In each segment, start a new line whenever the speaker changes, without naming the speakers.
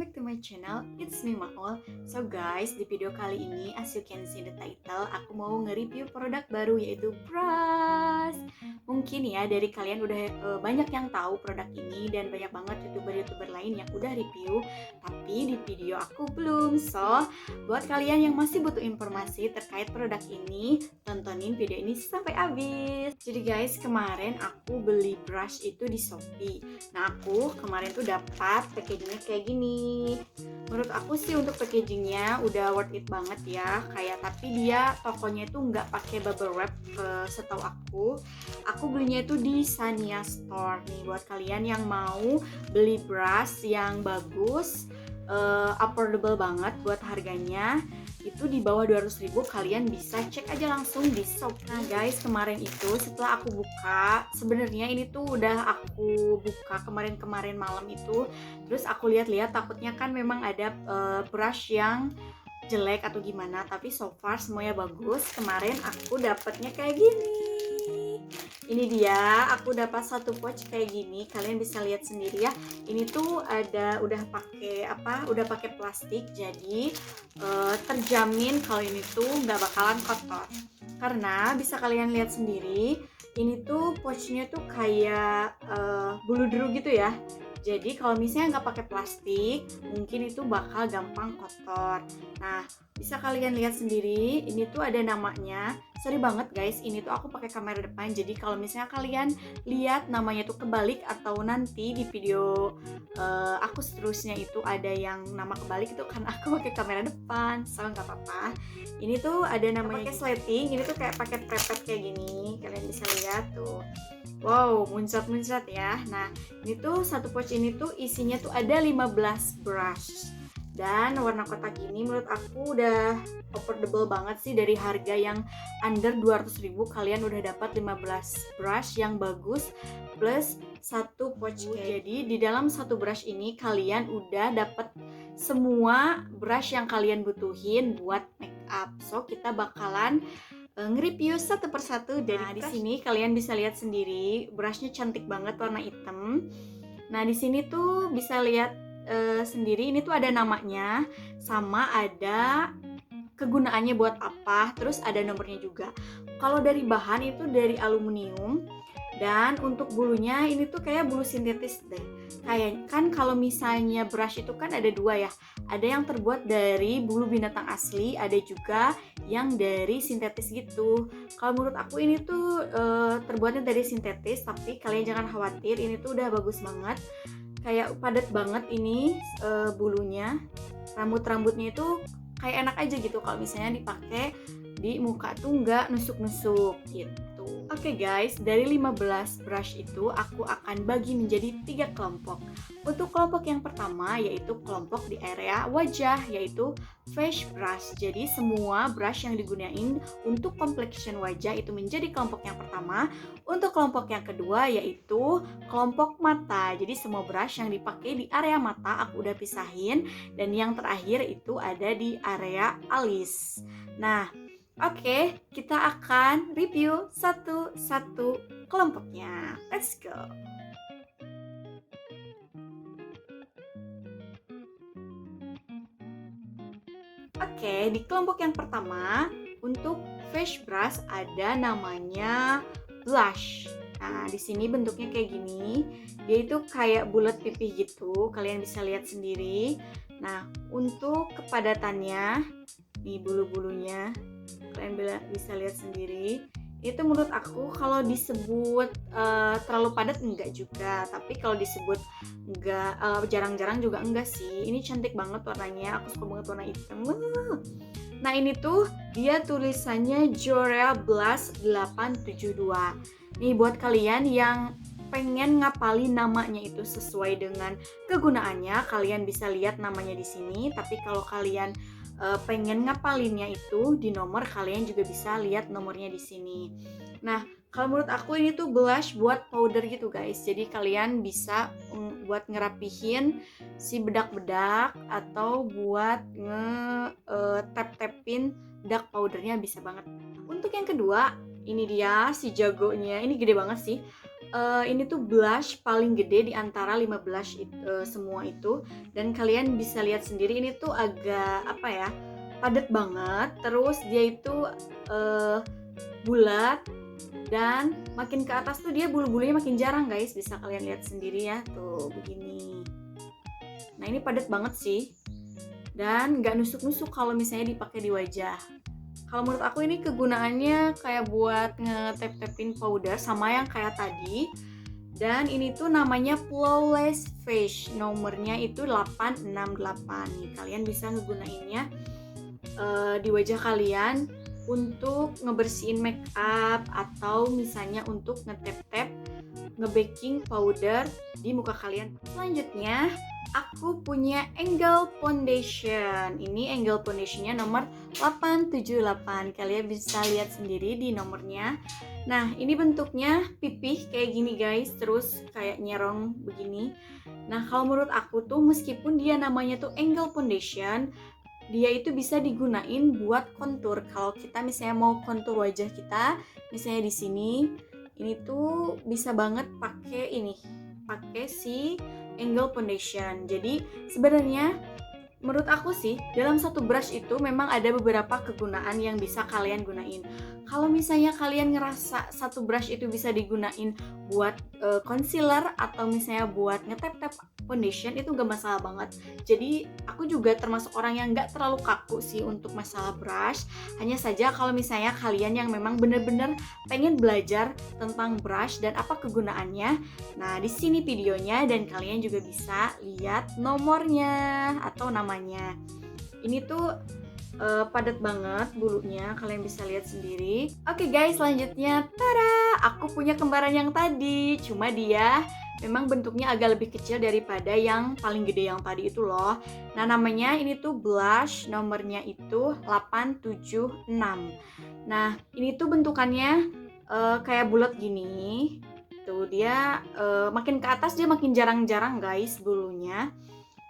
back to my channel, it's me Maul. So guys, di video kali ini as you can see the title, aku mau nge-review produk baru yaitu brush. Mungkin ya dari kalian udah banyak yang tahu produk ini dan banyak banget youtuber-youtuber lain yang udah review, tapi di video aku belum. So, buat kalian yang masih butuh informasi terkait produk ini, tontonin video ini sampai habis. Jadi guys, kemarin aku beli brush itu di Shopee. Nah, aku kemarin tuh dapat packagingnya kayak gini. Menurut aku sih untuk packagingnya udah worth it banget ya. Tapi dia tokonya itu nggak pakai bubble wrap setahu aku. Aku belinya itu di Sania Store nih. Buat kalian yang mau beli brush yang bagus, affordable banget buat harganya, itu di bawah 200.000, kalian bisa cek aja langsung di shop. Nah guys, kemarin itu setelah aku buka, sebenarnya ini tuh udah aku buka kemarin malam itu, terus aku lihat-lihat takutnya kan memang ada brush yang jelek atau gimana, tapi so far semuanya bagus. Kemarin aku dapetnya kayak gini. Ini dia, aku dapat satu pouch kayak gini. Kalian bisa lihat sendiri ya. Ini tuh udah pakai plastik, jadi terjamin kalau ini tuh nggak bakalan kotor. Karena bisa kalian lihat sendiri, ini tuh pouchnya tuh kayak bulu gitu ya. Jadi kalau misalnya nggak pakai plastik, mungkin itu bakal gampang kotor. Nah, bisa kalian lihat sendiri, ini tuh ada namanya. Sorry banget guys, ini tuh aku pakai kamera depan. Jadi kalau misalnya kalian lihat namanya tuh kebalik atau nanti di video aku seterusnya itu ada yang nama kebalik, itu kan aku pakai kamera depan. So nggak apa-apa. Ini tuh ada namanya pakai slating. Ini tuh kayak pakai prepet kayak gini. Kalian bisa lihat tuh. Wow, muncrat-muncrat ya. Nah, ini tuh satu pouch ini tuh isinya tuh ada 15 brush. Dan warna kotak ini menurut aku udah affordable banget sih, dari harga yang under 200.000 kalian udah dapat 15 brush yang bagus plus satu pouch. Jadi di dalam satu brush ini kalian udah dapat semua brush yang kalian butuhin buat make up. So, kita bakalan nge-review satu persatu dari di sini. Kalian bisa lihat sendiri, brushnya cantik banget warna hitam. Nah, di sini tuh bisa lihat sendiri, ini tuh ada namanya sama ada kegunaannya buat apa, terus ada nomornya juga. Kalau dari bahan itu dari aluminium, dan untuk bulunya ini tuh kayak bulu sintetis deh. Kayak kan kalau misalnya brush itu kan ada dua ya, ada yang terbuat dari bulu binatang asli, ada juga yang dari sintetis gitu. Kalau menurut aku ini tuh terbuatnya dari sintetis, tapi kalian jangan khawatir, ini tuh udah bagus banget. Kayak padat banget ini bulunya. Rambutnya itu kayak enak aja gitu kalau misalnya dipakai di muka tuh nggak nusuk-nusuk gitu. Oke guys, dari 15 brush itu aku akan bagi menjadi 3 kelompok. Untuk kelompok yang pertama yaitu kelompok di area wajah, yaitu face brush. Jadi semua brush yang digunain untuk complexion wajah itu menjadi kelompok yang pertama. Untuk kelompok yang kedua yaitu kelompok mata. Jadi semua brush yang dipakai di area mata aku udah pisahin. Dan yang terakhir itu ada di area alis. Nah, oke, kita akan review satu-satu kelompoknya. Let's go. Oke, di kelompok yang pertama untuk face brush ada namanya blush. Nah, di sini bentuknya kayak gini. Dia itu kayak bulat pipih gitu. Kalian bisa lihat sendiri. Nah, untuk kepadatannya, nih bulu-bulunya, kalian bisa lihat sendiri. Itu menurut aku kalau disebut terlalu padat enggak juga, tapi kalau disebut enggak jarang-jarang juga enggak sih. Ini cantik banget warnanya, aku suka banget warna hitam. Nah, ini tuh dia tulisannya Jorel Blush 872. Nih buat kalian yang pengen ngapalin namanya itu sesuai dengan kegunaannya, kalian bisa lihat namanya di sini. Tapi kalau kalian pengen ngapalinnya itu di nomor, kalian juga bisa lihat nomornya di sini. Nah, kalau menurut aku ini tuh blush buat powder gitu guys. Jadi kalian bisa buat ngerapihin si bedak-bedak atau buat tap-tapin bedak powdernya, bisa banget. Untuk yang kedua, ini dia si jagonya. Ini gede banget sih. ini tuh blush paling gede di antara 5 blush semua itu, dan kalian bisa lihat sendiri ini tuh agak apa ya, padat banget, terus dia itu bulat, dan makin ke atas tuh dia bulu-bulunya makin jarang guys, bisa kalian lihat sendiri ya, tuh begini. Nah ini padat banget sih, dan nggak nusuk-nusuk kalau misalnya dipakai di wajah. Kalau menurut aku ini kegunaannya kayak buat ngetep-tepin powder sama yang kayak tadi. Dan ini tuh namanya Flawless Face, nomornya itu 868 nih. Kalian bisa ngegunainnya di wajah kalian untuk ngebersihin make up, atau misalnya untuk ngetep-tep, nge-baking powder di muka kalian. Selanjutnya aku punya Angle Foundation. Ini Angle Foundationnya nomor 878. Kalian bisa lihat sendiri di nomornya. Nah ini bentuknya pipih kayak gini guys, terus kayak nyerong begini. Nah kalau menurut aku tuh meskipun dia namanya tuh Angle Foundation, dia itu bisa digunain buat kontur. Kalau kita misalnya mau kontur wajah kita, misalnya di sini, ini tuh bisa banget pakai si Angle Foundation. Jadi sebenarnya menurut aku sih dalam satu brush itu memang ada beberapa kegunaan yang bisa kalian gunain. Kalau misalnya kalian ngerasa satu brush itu bisa digunain buat concealer atau misalnya buat ngetep-tep foundation, itu gak masalah banget. Jadi aku juga termasuk orang yang gak terlalu kaku sih untuk masalah brush. Hanya saja kalau misalnya kalian yang memang bener-bener pengen belajar tentang brush dan apa kegunaannya, nah di sini videonya, dan kalian juga bisa lihat nomornya atau namanya. Ini tuh padat banget bulunya, kalian bisa lihat sendiri. Oke guys, selanjutnya, tada! Aku punya kembaran yang tadi, cuma dia memang bentuknya agak lebih kecil daripada yang paling gede yang tadi itu loh. Nah namanya ini tuh blush, nomornya itu 876. Nah ini tuh bentukannya kayak bulat gini. Tuh dia makin ke atas dia makin jarang-jarang guys bulunya.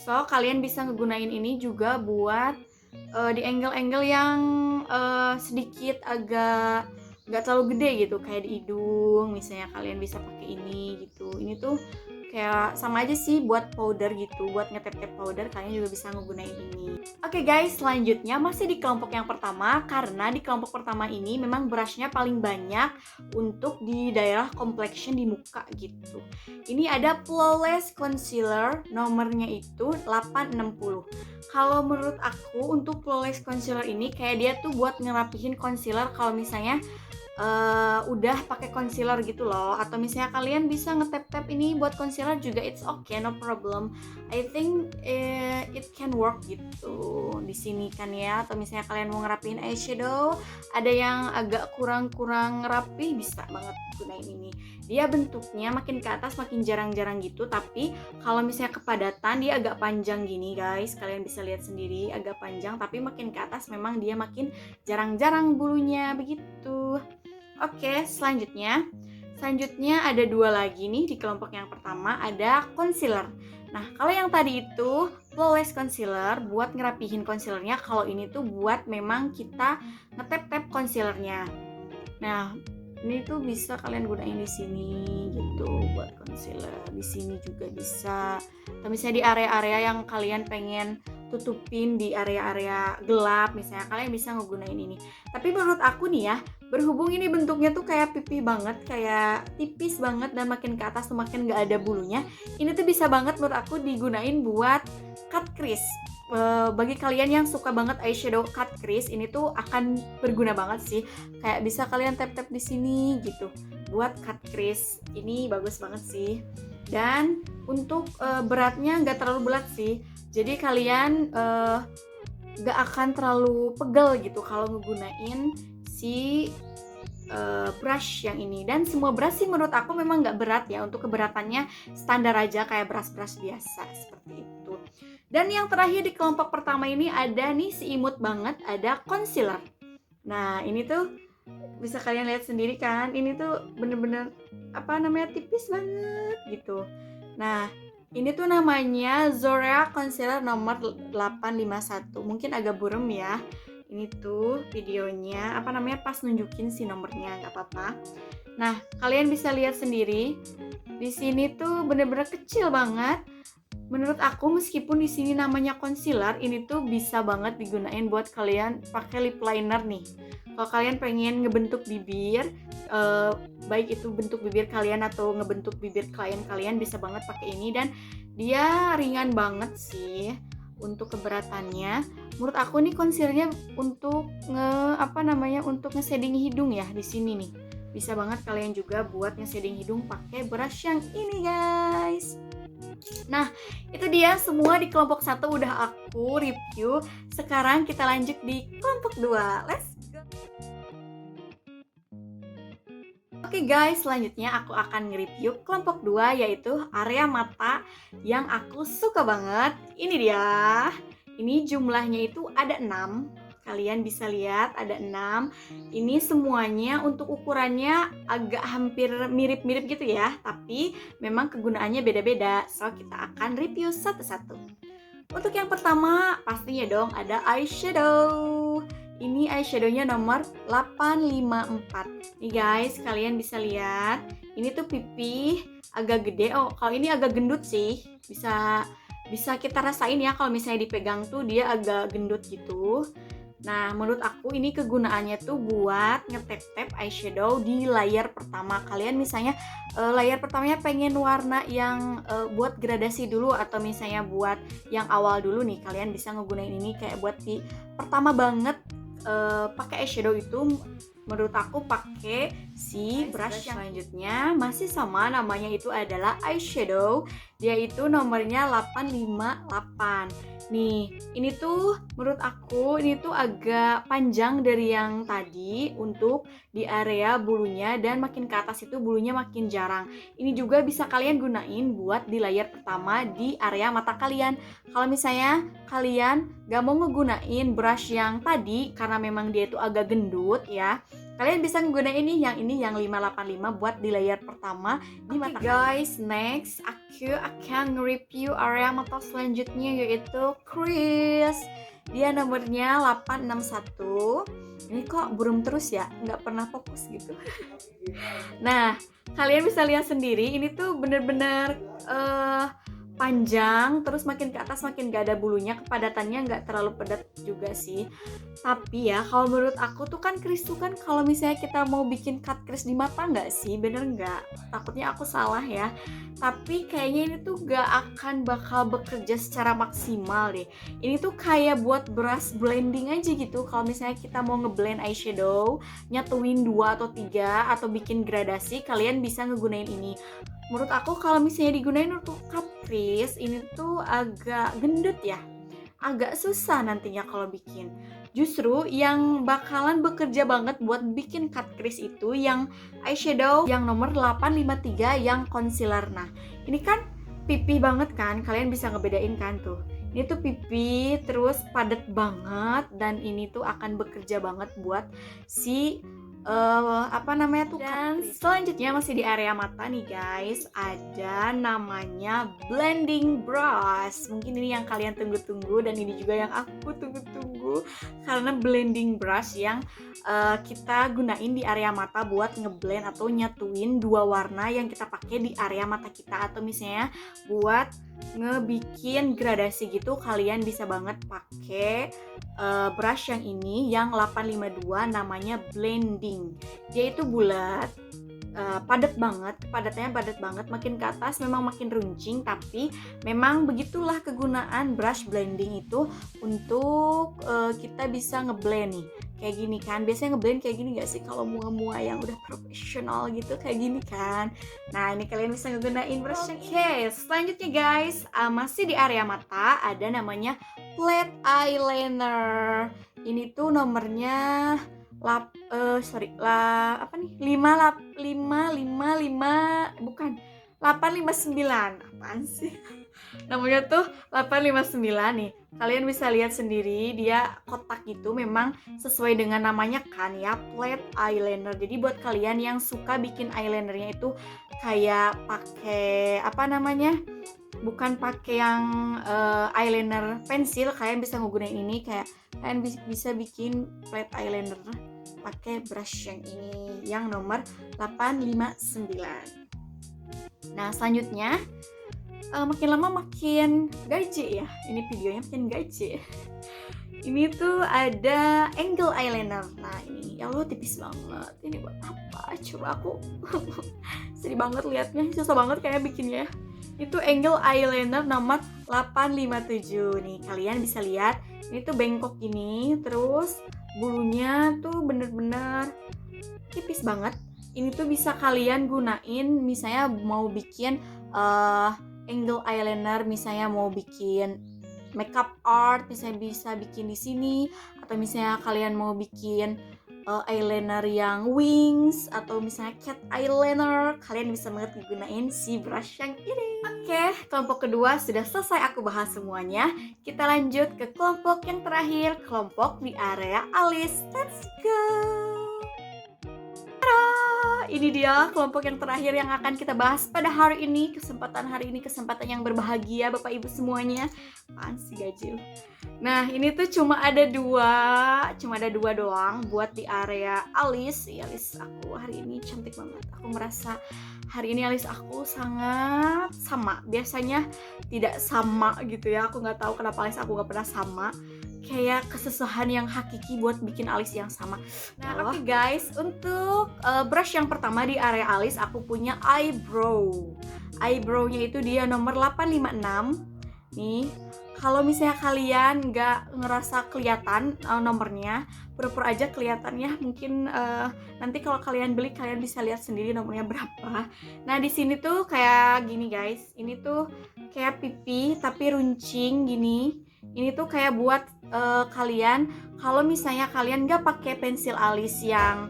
So kalian bisa ngegunain ini juga buat di angle-angle yang sedikit agak nggak terlalu gede gitu, kayak di hidung misalnya kalian bisa pakai ini gitu. Ini tuh kayak sama aja sih buat powder gitu, buat ngetep-tep powder kalian juga bisa ngegunain ini. Oke guys, selanjutnya masih di kelompok yang pertama, karena di kelompok pertama ini memang brushnya paling banyak untuk di daerah complexion di muka gitu. Ini ada Flawless Concealer, nomornya itu 860. Kalau menurut aku untuk Flawless Concealer ini kayak dia tuh buat ngerapihin concealer kalau misalnya udah pakai concealer gitu loh, atau misalnya kalian bisa ngetep-tep ini buat concealer juga, it's okay, no problem. I think it can work gitu di sini kan ya. Atau misalnya kalian mau ngerapiin eyeshadow, ada yang agak kurang rapi, bisa banget gunain ini. Dia bentuknya makin ke atas makin jarang-jarang gitu, tapi kalau misalnya kepadatan dia agak panjang gini guys, kalian bisa lihat sendiri agak panjang, tapi makin ke atas memang dia makin jarang-jarang bulunya begitu. Oke, selanjutnya ada dua lagi nih di kelompok yang pertama, ada concealer. Nah, kalau yang tadi itu Flawless Concealer buat ngerapihin concealernya, kalau ini tuh buat memang kita ngetep-tep concealernya. Nah, ini tuh bisa kalian gunain di sini gitu buat concealer. Di sini juga bisa. Atau misalnya di area-area yang kalian pengen tutupin, di area-area gelap misalnya, kalian bisa ngegunain ini. Tapi menurut aku nih ya, berhubung ini bentuknya tuh kayak pipi banget, kayak tipis banget, dan makin ke atas tuh makin gak ada bulunya, ini tuh bisa banget menurut aku digunain buat cut crease. Bagi kalian yang suka banget eyeshadow cut crease, ini tuh akan berguna banget sih. Kayak bisa kalian tap-tap di sini gitu buat cut crease. Ini bagus banget sih. Dan untuk beratnya nggak terlalu berat sih. Jadi kalian nggak akan terlalu pegel gitu kalau ngegunain si brush yang ini. Dan semua brush sih menurut aku memang nggak berat ya. Untuk keberatannya standar aja kayak brush-brush biasa seperti itu. Dan yang terakhir di kelompok pertama ini ada nih si imut banget, ada concealer. Nah ini tuh bisa kalian lihat sendiri kan, ini tuh bener-bener tipis banget gitu. Nah ini tuh namanya Zorea Concealer nomor 851. Mungkin agak burem ya. Ini tuh videonya pas nunjukin si nomornya, nggak apa-apa. Nah, kalian bisa lihat sendiri, di sini tuh bener-bener kecil banget. Menurut aku meskipun di sini namanya concealer, ini tuh bisa banget digunain buat kalian pakai lip liner nih. Kalau kalian pengen ngebentuk bibir, baik itu bentuk bibir kalian atau ngebentuk bibir klien kalian, bisa banget pakai ini dan dia ringan banget sih untuk keberatannya. Menurut aku nih concealernya untuk untuk nge-shading hidung ya di sini nih. Bisa banget kalian juga buat nge-shading hidung pakai brush yang ini, guys. Nah, itu dia semua di kelompok 1 udah aku review. Sekarang kita lanjut di kelompok 2. Let's go. Oke guys, selanjutnya aku akan nge-review kelompok 2 yaitu area mata yang aku suka banget. Ini dia. Ini jumlahnya itu ada 6. Kalian bisa lihat ada 6. Ini semuanya untuk ukurannya agak hampir mirip-mirip gitu ya, tapi memang kegunaannya beda-beda. So, kita akan review satu-satu. Untuk yang pertama, pastinya dong ada eyeshadow. Ini eyeshadownya nomor 854. Nih guys, kalian bisa lihat. Ini tuh pipi agak gede. Oh, kalau ini agak gendut sih. Bisa kita rasain ya kalau misalnya dipegang tuh dia agak gendut gitu. Nah, menurut aku ini kegunaannya tuh buat ngetep-tep eyeshadow di layer pertama. Kalian misalnya layer pertamanya pengen warna yang buat gradasi dulu atau misalnya buat yang awal dulu nih, kalian bisa ngegunain ini kayak buat di pertama banget pakai eyeshadow itu. Menurut aku pakai si brush yang selanjutnya masih sama, namanya itu adalah eyeshadow. Dia itu nomornya 858. Nih, ini tuh menurut aku ini tuh agak panjang dari yang tadi untuk di area bulunya dan makin ke atas itu bulunya makin jarang. Ini juga bisa kalian gunain buat di layer pertama di area mata kalian. Kalau misalnya kalian gak mau ngegunain brush yang tadi karena memang dia itu agak gendut ya, kalian bisa menggunakan ini yang 585 buat di layer pertama di mata. Guys, next aku akan review area mata selanjutnya yaitu crease. Dia nomornya 861. Ini kok buram terus ya, nggak pernah fokus gitu. Nah, kalian bisa lihat sendiri ini tuh bener-bener panjang, terus makin ke atas makin gak ada bulunya, kepadatannya nggak terlalu padat juga sih. Tapi ya kalau menurut aku tuh kan crease tuh kan kalau misalnya kita mau bikin cut crease di mata nggak sih, bener nggak? Takutnya aku salah ya. Tapi kayaknya ini tuh gak akan bakal bekerja secara maksimal deh. Ini tuh kayak buat brush blending aja gitu. Kalau misalnya kita mau ngeblend eyeshadow, nyatuin 2 atau 3 atau bikin gradasi, kalian bisa ngegunain ini. Menurut aku kalau misalnya digunain untuk cut crease ini tuh agak gendut ya, agak susah nantinya kalau bikin. Justru yang bakalan bekerja banget buat bikin cut crease itu yang eyeshadow yang nomor 853 yang concealer. Nah, ini kan pipi banget kan, kalian bisa ngebedain kan tuh. Ini tuh pipi terus padat banget dan ini tuh akan bekerja banget buat si dan selanjutnya masih di area mata nih guys, ada namanya blending brush. Mungkin ini yang kalian tunggu-tunggu dan ini juga yang aku tunggu-tunggu karena blending brush yang kita gunain di area mata buat ngeblend atau nyatuin dua warna yang kita pakai di area mata kita, atau misalnya buat ngebikin gradasi gitu. Kalian bisa banget pakai brush yang ini yang 852 namanya blending. Dia itu bulat, padat banget, padatnya padat banget, makin ke atas memang makin runcing, tapi memang begitulah kegunaan brush blending itu untuk kita bisa ngeblend nih. Kayak gini kan, biasanya ngeblend kayak gini gak sih kalau mua-mua yang udah profesional gitu, kayak gini kan. Nah, ini kalian bisa ngegunain brushnya. Oke, selanjutnya guys, masih di area mata ada namanya flat eyeliner. Ini tuh nomornya 859. Apaan sih? Namanya tuh 859 nih. Kalian bisa lihat sendiri, dia kotak gitu, memang sesuai dengan namanya kan ya, flat eyeliner. Jadi buat kalian yang suka bikin eyelinernya itu kayak pakai bukan pakai yang eyeliner pensil, kalian bisa ngegunain ini, kayak kalian bisa bikin flat eyeliner pakai brush yang ini, yang nomor 859. Nah, selanjutnya makin lama makin gaje ya. Ini videonya makin gaje. Ini tuh ada angle eyeliner. Nah, ini ya Allah tipis banget. Ini buat apa? Coba aku sedih banget liatnya. Susah banget kayak bikinnya. Itu angle eyeliner nomor 857. Nih, kalian bisa lihat. Ini tuh bengkok gini. Terus bulunya tuh bener-bener tipis banget. Ini tuh bisa kalian gunain misalnya mau bikin angle eyeliner, misalnya mau bikin makeup art, misalnya bisa bikin di sini, atau misalnya kalian mau bikin eyeliner yang wings, atau misalnya cat eyeliner, kalian bisa banget gunain si brush yang ini. Oke, kelompok kedua sudah selesai aku bahas semuanya. Kita lanjut ke kelompok yang terakhir, kelompok di area alis. Let's go! Ini dia kelompok yang terakhir yang akan kita bahas pada hari ini. Kesempatan hari ini kesempatan yang berbahagia Bapak Ibu semuanya. Apaan sih gajil? Nah, ini tuh cuma ada dua doang buat di area alis. Alis aku hari ini cantik banget. Aku merasa hari ini alis aku sangat sama. Biasanya tidak sama gitu ya. Aku nggak tahu kenapa alis aku nggak pernah sama. Kayak kesusahan yang hakiki buat bikin alis yang sama. Nah, oke guys, untuk brush yang pertama di area alis aku punya eyebrow. Eyebrow-nya itu dia nomor 856. Nih, kalau misalnya kalian nggak ngerasa kelihatan nomornya, pura-pura aja kelihatannya. Mungkin nanti kalau kalian beli kalian bisa lihat sendiri nomornya berapa. Nah, di sini tuh kayak gini guys. Ini tuh kayak pipi tapi runcing gini. Ini tuh kayak buat kalian kalau misalnya kalian nggak pakai pensil alis yang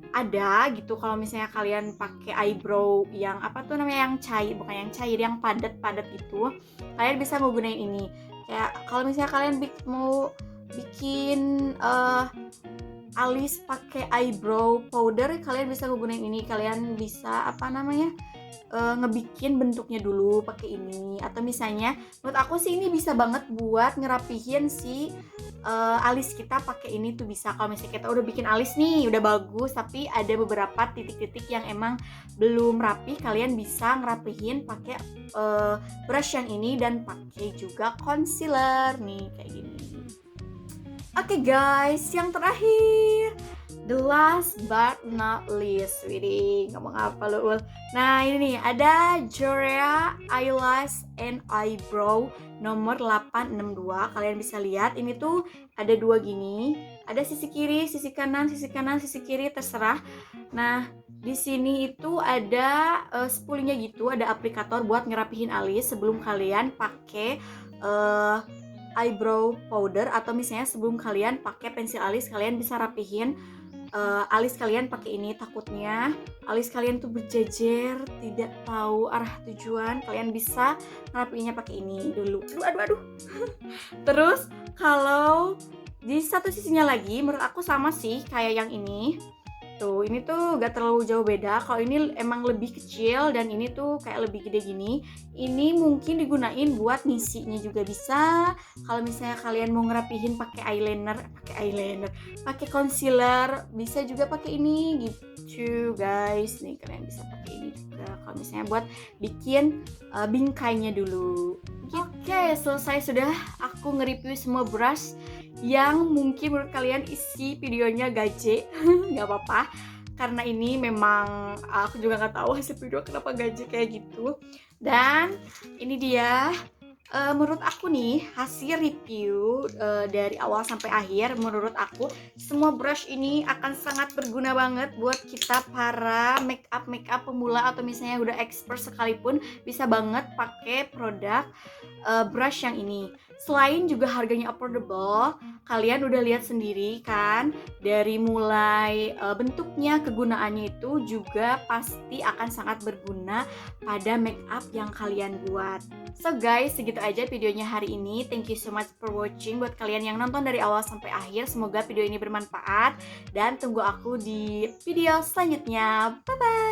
ada gitu, kalau misalnya kalian pakai eyebrow yang apa tuh namanya, yang cair, bukan yang cair, yang padat-padat gitu, kalian bisa menggunakan ini. Kayak kalau misalnya kalian mau bikin alis pakai eyebrow powder, kalian bisa menggunakan ini. Kalian bisa apa namanya, ngebikin bentuknya dulu pakai ini. Atau misalnya menurut aku sih ini bisa banget buat ngerapihin si alis kita pakai ini tuh bisa. Kalau misalnya kita udah bikin alis nih udah bagus tapi ada beberapa titik-titik yang emang belum rapi, kalian bisa ngerapihin pakai brush yang ini dan pakai juga concealer nih kayak gini. Oke guys, yang terakhir, the last but not least, widih, ngomong apa lu Ul? Nah ini nih, ada Jorea Eyelash and Eyebrow nomor 862. Kalian bisa lihat, ini tuh ada dua gini, ada sisi kiri, sisi kanan, sisi kanan, sisi kiri, terserah. Nah di sini itu ada spoolnya gitu, ada aplikator buat ngerapihin alis sebelum kalian pakai eyebrow powder, atau misalnya sebelum kalian pakai pensil alis, kalian bisa rapihin alis kalian pakai ini. Takutnya alis kalian tuh berjejer, tidak tahu arah tujuan, kalian bisa ngerapiinnya pakai ini dulu. Aduh. Terus kalau di satu sisinya lagi, menurut aku sama sih kayak yang ini. Tuh, ini tuh gak terlalu jauh beda. Kalau ini emang lebih kecil dan ini tuh kayak lebih gede gini. Ini mungkin digunain buat ngisinya juga bisa. Kalau misalnya kalian mau ngerapihin pakai eyeliner, pakai concealer, bisa juga pakai ini gitu guys. Nih kalian bisa pakai ini juga kalau misalnya buat bikin bingkainya dulu. Oke, selesai sudah aku nge-review semua brush yang mungkin menurut kalian isi videonya gaje. Gak apa-apa, karena ini memang aku juga gak tahu hasil video kenapa gaje kayak gitu. Dan ini dia menurut aku nih hasil review dari awal sampai akhir. Menurut aku semua brush ini akan sangat berguna banget buat kita para makeup pemula atau misalnya udah expert sekalipun, bisa banget pakai produk brush yang ini. Selain juga harganya affordable, kalian udah lihat sendiri kan, dari mulai bentuknya, kegunaannya itu juga pasti akan sangat berguna pada makeup yang kalian buat. So guys, segitu aja videonya hari ini. Thank you so much for watching. Buat kalian yang nonton dari awal sampai akhir, semoga video ini bermanfaat dan tunggu aku di video selanjutnya. Bye bye.